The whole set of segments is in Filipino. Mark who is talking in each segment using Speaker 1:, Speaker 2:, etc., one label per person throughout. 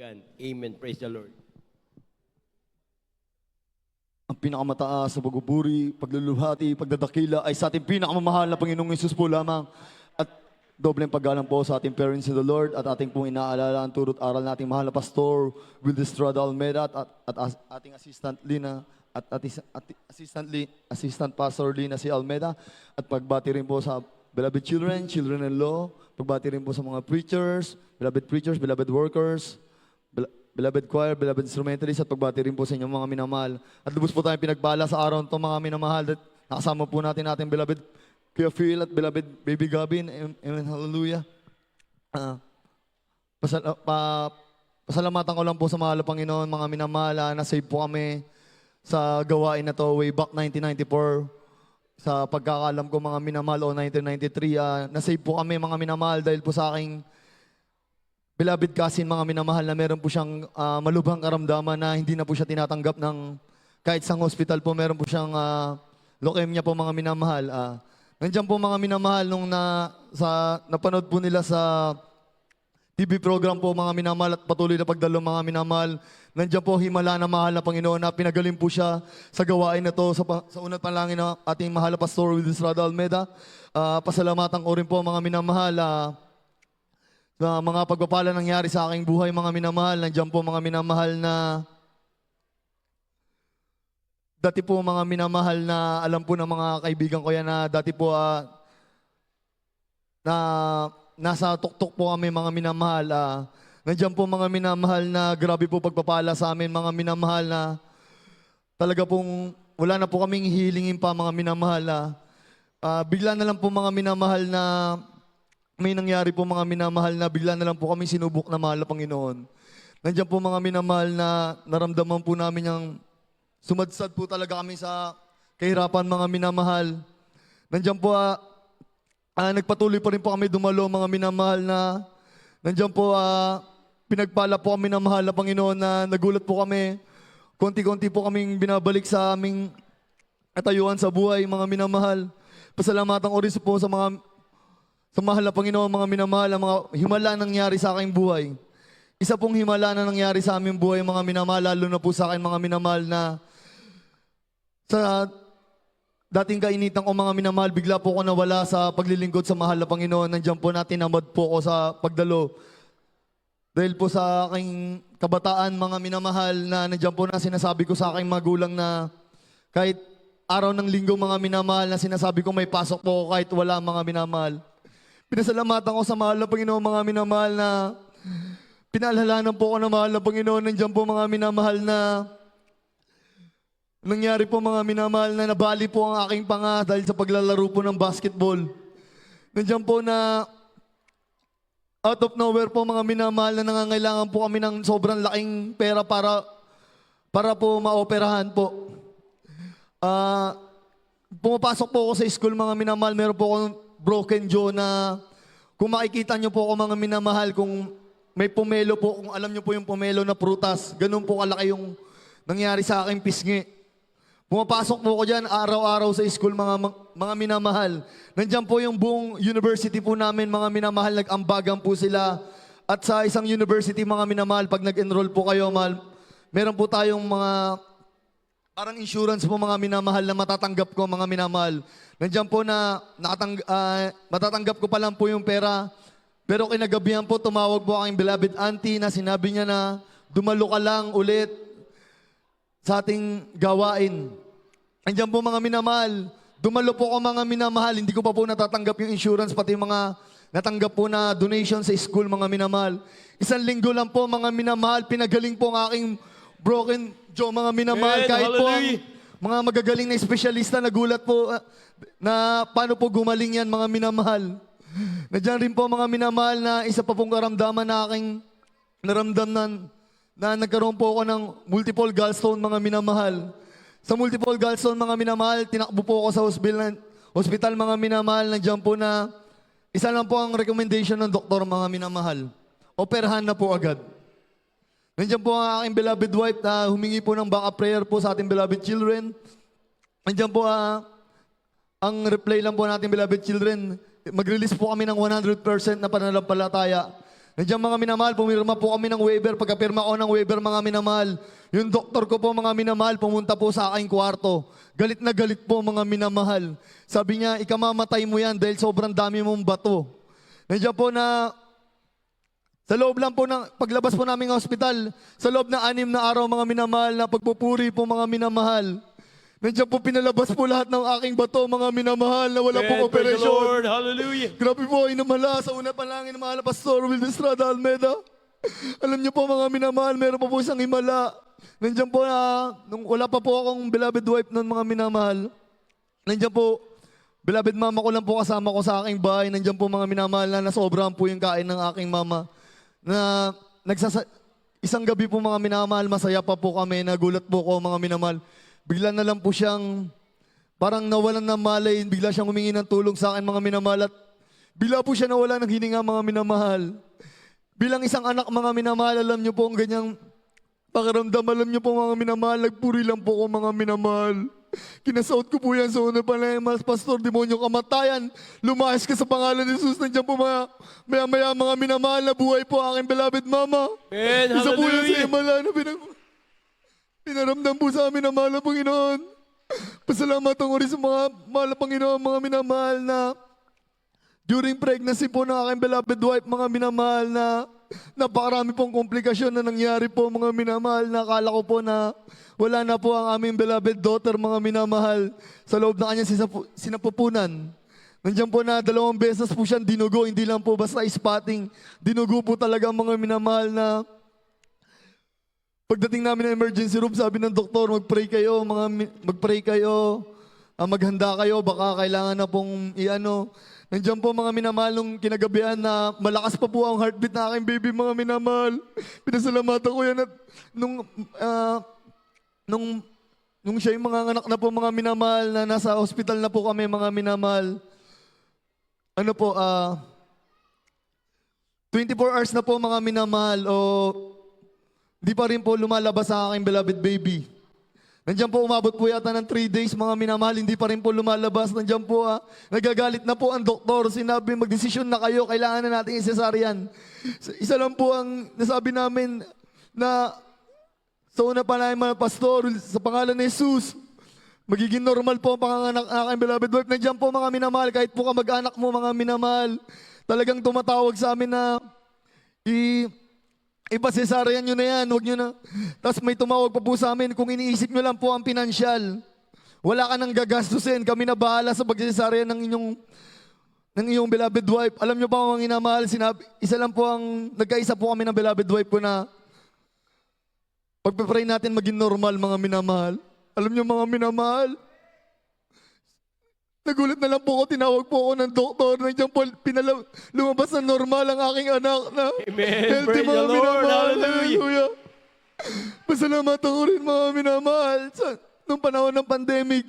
Speaker 1: kaibigan. Amen. Praise the Lord.
Speaker 2: Ang pinakamataas sa pagpupuri, pagluluhati, pagdadakila ay sa ating pinakamamahal na Panginoong Hesus po lamang. At dobleng paggalang po sa ating parents in the Lord at ating pong inaalala ang turut aral nating mahal na Pastor Will Estrada Almeida at ating Assistant Lina at Assistant Pastor Lina si Almeida. At pagbati rin po sa beloved children, children-in-law, pagbati rin po sa mga preachers, beloved workers, beloved choir, beloved instrumentalists, at pagbati rin po sa inyong mga minamahal. At lubos po tayong pinagpala sa araw nito mga minamahal. At nakasama po natin ating beloved Kuya Phil at beloved Baby Gavin. Amen, hallelujah. Pasalamatan ko lang po sa mahal na Panginoon, mga minamahal, na-save po kami sa gawain na to way back 1994. Sa pagkakalam ko mga minamahal o 1993, na-save po kami mga minamahal dahil po sa aking beloved cousin, mga minamahal, na meron po siyang malubhang karamdaman na hindi na po siya tinatanggap ng kahit sa hospital po. Meron po siyang leukemia po mga minamahal. Nandiyan po mga minamahal nung napanood po nila sa TV program po mga minamahal at patuloy na pagdalo mga minamahal. Nandiyan po himala na mahal na Panginoon na pinagaling po siya sa gawain na to sa unang panalangin ng ating mahal na Pastor Will Estrada Almeida. Pasalamatan ko rin po mga minamahal sa mga pagpapala nangyari sa aking buhay mga minamahal. Nandiyan po mga minamahal na dati po mga minamahal na alam po ng mga kaibigan ko yan na dati po na nasa tuktok po kami mga minamahal. Nandiyan po mga minamahal na grabe po pagpapala sa amin mga minamahal na talaga pong wala na po kaming hilingin pa mga minamahal. Bigla na lang po mga minamahal na may nangyari po mga minamahal na bigla na lang po kami sinubok na mahal na Panginoon. Nandiyan po mga minamahal na naramdaman po namin yung sumadsad po talaga kami sa kahirapan mga minamahal. Nandiyan po nagpatuloy pa rin po kami dumalo mga minamahal na nandiyan po pinagpala po kami ng mahal na Panginoon na nagulat po kami. Konti-konti po kaming binabalik sa aming katayuan sa buhay mga minamahal. Pasalamatan ko rin po sa mahal na Panginoon mga minamahal, ang mga himala nangyari sa aking buhay. Isa pong himala na nangyari sa aming buhay mga minamahal, lalo na po sa akin mga minamahal na sa dating kainitan ko mga minamahal, bigla po ako nawala sa paglilingkod sa mahal na Panginoon. Nandiyan po natin tinamad po ako sa pagdalo. Dahil po sa aking kabataan mga minamahal na nandiyan po na sinasabi ko sa aking magulang na kahit araw ng linggo mga minamahal na sinasabi ko may pasok po ako kahit wala mga minamahal. Pinasalamatan ko sa mahal na Panginoon mga minamahal na pinaalalanan po ako ng mahal na Panginoon. Nandiyan po mga minamahal na nangyari po mga minamahal na nabali po ang aking panga dahil sa paglalaro po ng basketball. Nandiyan po na out of nowhere po mga minamahal na nangangailangan po kami ng sobrang laking pera para po maoperahan po. Pumapasok po ako sa school mga minamahal, meron po akong broken jaw na kung makikita nyo po ako mga minamahal, kung may pomelo po, kung alam nyo po yung pomelo na prutas, ganun po kalaki yung nangyari sa aking pisngi. Pumapasok po ako dyan araw-araw sa school mga minamahal. Nandiyan po yung buong university po namin mga minamahal, nag-ambagan po sila. At sa isang university mga minamahal, pag nag-enroll po kayo, meron po tayong mga parang insurance po mga minamahal na matatanggap ko mga minamahal. Nandiyan po na matatanggap ko pa lang po yung pera. Pero kinagabihan po, tumawag po aking beloved auntie na sinabi niya na dumalo ka lang ulit sa ating gawain. Nandiyan po mga minamahal. Dumalo po ako mga minamahal. Hindi ko pa po natatanggap yung insurance, pati mga natanggap po na donation sa school mga minamahal. Isang linggo lang po mga minamahal, pinagaling po ang aking broken jaw mga minamahal. Kahit po ang mga magagaling na espesyalista nagulat po na paano po gumaling yan mga minamahal. Nandiyan rin po mga minamahal na isa pa pong karamdaman na aking naramdaman na nagkaroon po ako ng multiple gallstone mga minamahal. Sa multiple gallstone mga minamahal, tinakbo po ako sa hospital mga minamahal. Nandiyan po na isa lang po ang recommendation ng doktor mga minamahal. Operahan na po agad. Nandiyan po ang aking beloved wife na humingi po ng backup prayer po sa ating beloved children. Nandiyan po ang reply lang po natin beloved children. Mag-release po kami ng 100% na pananampalataya Nandiyan mga minamahal, pumirma po kami ng waiver. Pagkapirma ko ng waiver mga minamahal, yung doktor ko po mga minamahal, pumunta po sa aking kwarto. Galit na galit po mga minamahal. Sabi niya, ikamamatay mo yan dahil sobrang dami mong bato. Nandiyan po na, sa loob lang po ng, paglabas po namin ng hospital, sa loob ng 6 na araw mga minamahal, na pagpupuri po mga minamahal, nandiyan po pinalabas po lahat ng aking bato, mga minamahal, na wala pong
Speaker 1: Praise the
Speaker 2: operasyon.
Speaker 1: Lord. Hallelujah.
Speaker 2: Grabe po, inamala sa una pa lang, inamala Pastor Will Estrada Almeda. Alam niyo po mga minamahal, meron pa po isang himala. Nandiyan po na, nung wala pa po akong beloved wife ng mga minamahal, nandiyan po, beloved mama ko lang po kasama ko sa aking bahay. Nandiyan po mga minamahal na nasobrahan po yung kain ng aking mama. Na isang gabi po mga minamahal, masaya pa po kami, nagulat po ko mga minamahal. Bigla na lang po siyang, parang nawalan ng malay, bigla siyang humingi ng tulong sa akin mga minamahal at bigla po siya nawala ng hininga mga minamahal. Bilang isang anak mga minamahal, alam niyo po ang ganyang pakiramdam, alam niyo po mga minamahal, nagpuri lang po ko mga minamahal. Kinasaot ko po yan sa una pa na mas Pastor, demonyo kamatayan. Lumayas ka sa pangalan ni Jesus. Nandiyan po maya mga minamahal na buhay po aking beloved mama.
Speaker 1: Amen.
Speaker 2: Isa po yan sa
Speaker 1: Hallelujah.
Speaker 2: himala na pinaramdam po sa amin ng mahal na Panginoon. Pasalamatan ko rin sa mga mahal na Panginoon, mga minamahal na during pregnancy po ng aking beloved wife, mga minamahal na napakarami pong komplikasyon na nangyari po mga minamahal na akala ko po na wala na po ang aming beloved daughter mga minamahal sa loob ng kanyang sinapupunan. Nandiyan po na 2 beses po siyang dinugo, hindi lang po basta spotting. Dinugo po talaga ang mga minamahal na pagdating namin ng emergency room, sabi ng doktor, magpray kayo, magpray kayo, maghanda kayo, baka kailangan na pong Nandiyan po mga minamahal nung kinagabihan na malakas pa po ang heartbeat na aking baby mga minamahal. Pinasalamatan ko yan at nung siya yung mga anak na po mga minamahal na nasa hospital na po kami mga minamahal. 24 hours na po mga minamahal o di pa rin po lumalabas sa aking beloved baby. Nandiyan po umabot po yata ng 3 days mga minamahal, hindi pa rin po lumalabas. Nandiyan po nagagalit na po ang doktor. Sinabi magdesisyon na kayo, kailangan na natin i-cesarean. Isa lang po ang nasabi namin na sa una pa namin mga pastor, sa pangalan ni Jesus, magiging normal po ang panganganak ng aking beloved wife. Nandiyan po mga minamahal, kahit po kamag-anak mo mga minamahal, talagang tumatawag sa amin na ipasesaryan nyo na yan, huwag nyo na. Tapos may tumawag pa po sa amin, kung iniisip nyo lang po ang pinansyal, wala ka nang gagastusin, kami na bahala sa pagsesaryan ng iyong beloved wife. Alam nyo pa mga minamahal, nagkaisa po kami ng beloved wife ko na pagpapray natin maging normal mga minamahal. Alam nyo mga minamahal, nagulat na lang po ako, tinawag po ako ng doktor. Nandiyan po, lumabas na normal ang aking anak na
Speaker 1: Amen.
Speaker 2: healthy
Speaker 1: Praise
Speaker 2: mga
Speaker 1: the Lord.
Speaker 2: minamahal.
Speaker 1: Hallelujah.
Speaker 2: Hallelujah. Pasalamatan ko rin mga minamahal. Nung panahon ng pandemic,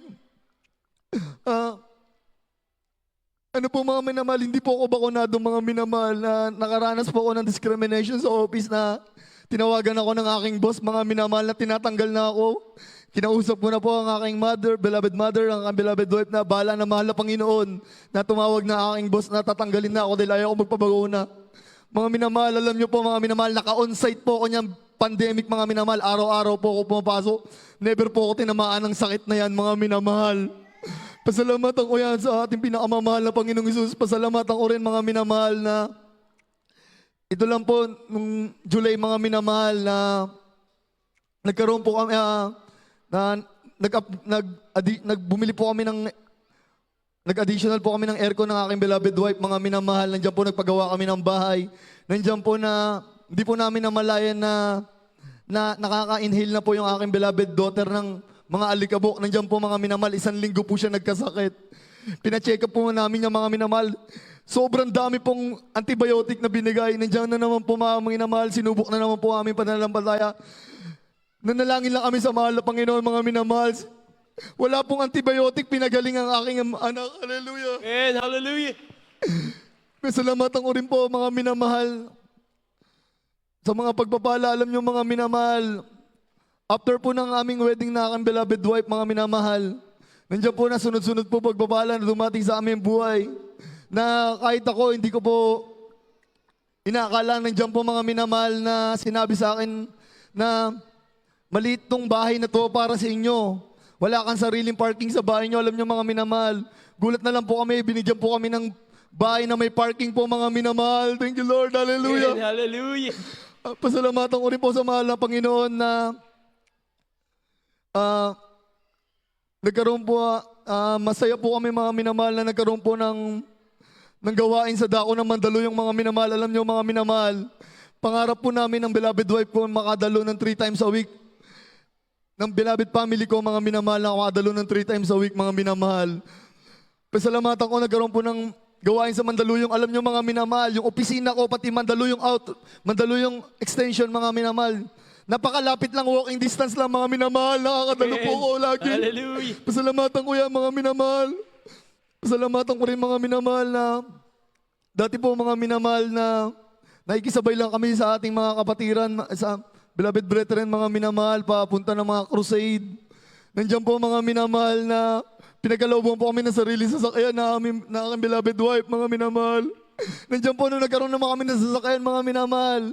Speaker 2: mga minamahal, hindi po ako bakunado mga minamahal na nakaranas po ako ng discrimination sa office na tinawagan ako ng aking boss, mga minamahal na tinatanggal na ako. Kinausap ko na po ang aking beloved mother, ang aking beloved wife na bahala na mahal na Panginoon na tumawag na aking boss na tatanggalin na ako dahil ayaw ko magpabago na. Mga minamahal, alam niyo po mga minamahal, naka-on-site po ako niyang pandemic mga minamahal. Araw-araw po ako pumapasok. Never po ako tinamaan ng sakit na yan mga minamahal. Pasalamatan ko yan sa ating pinakamamahal na Panginoong Hesus. Pasalamatan ko rin mga minamahal na ito lang po nung July mga minamahal na nagkaroon po kami bumili po kami nag-additional po kami ng aircon ng aking beloved wife, mga minamahal. Nandiyan po nagpagawa kami ng bahay. Nandiyan po na, hindi po namin namalayan na nakaka-inhale na po yung aking beloved daughter ng mga alikabok. Nandiyan po mga minamahal, 1 linggo po siya nagkasakit. Pina-check up po namin yung mga minamahal. Sobrang dami pong antibiotic na binigay. Nandiyan na naman po mga minamahal, sinubok na naman po aming pananampalataya. Nanalangin lang kami sa mahal na Panginoon, mga minamahal. Wala pong antibiotic, pinagaling ang aking anak. Hallelujah.
Speaker 1: Amen. Hallelujah.
Speaker 2: Pasalamatan ko rin po, mga minamahal. Sa mga pagpapala, alam nyo mga minamahal, after po ng aming wedding na aking beloved wife, mga minamahal, nandiyan po na sunod-sunod po pagpapala na dumating sa aming buhay. Na kahit ako, Inaakala nandiyan po mga minamahal na sinabi sa akin na maliit tong bahay na to para sa inyo. Wala kang sariling parking sa bahay nyo. Alam nyo mga minamahal, gulat na lang po kami, binigyan po kami ng bahay na may parking po mga minamahal. Thank you Lord, hallelujah.
Speaker 1: Amen. Hallelujah.
Speaker 2: Pasalamatan ko rin po sa mahal na Panginoon na nagkaroon po, masaya po kami mga minamahal na nagkaroon po ng gawain sa dako ng Mandaluyong mga minamahal. Alam nyo mga minamahal, pangarap po namin ng beloved wife ko makadalo ng 3 times a week. Ng beloved family ko mga minamahal na makadalo ng 3 times a week mga minamahal. Pasalamatan ko nagkaroon po ng gawain sa Mandaluyong. Alam nyo mga minamahal, yung opisina ko pati Mandaluyong extension mga minamahal. Napakalapit lang, walking distance lang mga minamahal. Nakakadalo po ko lagi.
Speaker 1: Hallelujah.
Speaker 2: Pasalamatan ko yan mga minamahal. Pasalamatan ko rin mga minamahal na dati po mga minamahal na nakikisabay lang kami sa ating mga kapatiran, sa beloved brethren mga minamahal, papunta ng mga crusade. Nandiyan po mga minamahal na pinagkalooban po kami ng sarili sasakyan na aking beloved wife mga minamahal. Nandiyan po nung nagkaroon naman kami ng sasakyan mga minamahal.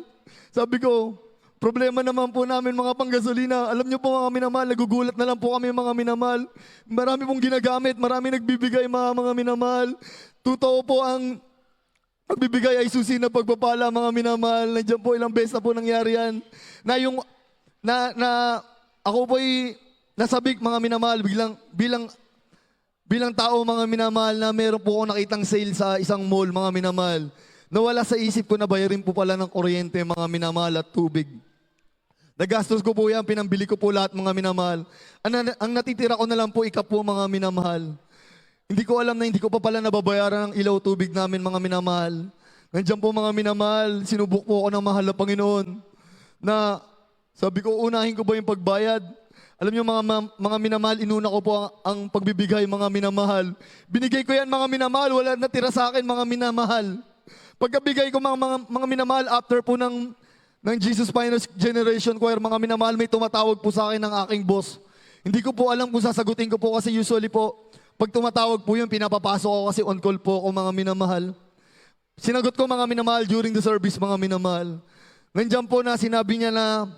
Speaker 2: Sabi ko, problema naman po namin mga panggasolina. Alam niyo po mga minamahal, nagugulat na lang po kami mga minamahal. Marami pong ginagamit, marami nagbibigay mga minamahal. Totoo po ang pagbibigay ay susi na pagpapala mga minamahal. Nandiyan po ilang beses na po nangyari yan. Ako po'y nasabik mga minamahal bilang tao mga minamahal na meron po ako nakitang sale sa isang mall mga minamahal. Nawala sa isip ko na bayarin po pala ng kuryente mga minamahal at tubig. Nagastos ko po yan, pinambili ko po lahat mga minamahal. Ang natitira ko na lang po ikapo mga minamahal. Hindi ko alam na hindi ko pa pala nababayaran ng ilaw tubig namin mga minamahal. Nandiyan po mga minamahal, sinubok po ako ng mahal na Panginoon na sabi ko unahin ko ba yung pagbayad? Alam niyo mga minamahal, inuna ko po ang pagbibigay mga minamahal. Binigay ko yan mga minamahal, wala natira sa akin mga minamahal. Pagkabigay ko mga minamahal after po ng Jesus Finest Generation Choir, mga minamahal, may tumatawag po sa akin ng aking boss. Hindi ko po alam kung sasagutin ko po kasi usually po, pag tumatawag po yun, pinapapasok ko kasi on call po ako mga minamahal. Sinagot ko mga minamahal during the service mga minamahal. Nandiyan po na sinabi niya na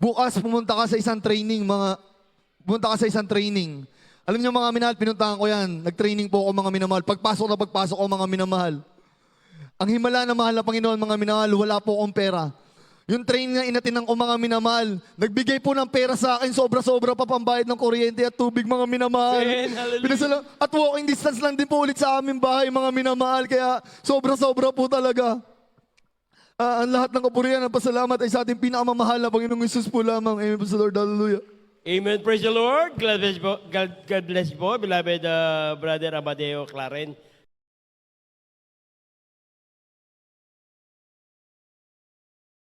Speaker 2: bukas pumunta ka sa isang training. Alam niyo mga minamahal, pinuntahan ko yan. Nag-training po ako mga minamahal. Pagpasok ko mga minamahal. Ang himala na mahal na Panginoon mga minamahal, wala po akong pera. Yung training na inatinan ko mga minamahal, nagbigay po ng pera sa akin, sobra-sobra pa pambayad ng kuryente at tubig mga minamahal.
Speaker 1: Amen. Hallelujah.
Speaker 2: At walking distance lang din po ulit sa aming bahay mga minamahal, kaya sobra-sobra po talaga. Ang lahat ng kapurihan at pasalamat ay sa ating pinakamamahal na Panginoong Isus po lamang. Amen po sa Lord. Hallelujah.
Speaker 1: Amen. Praise the Lord. God bless po, beloved Brother Amadeo Claren.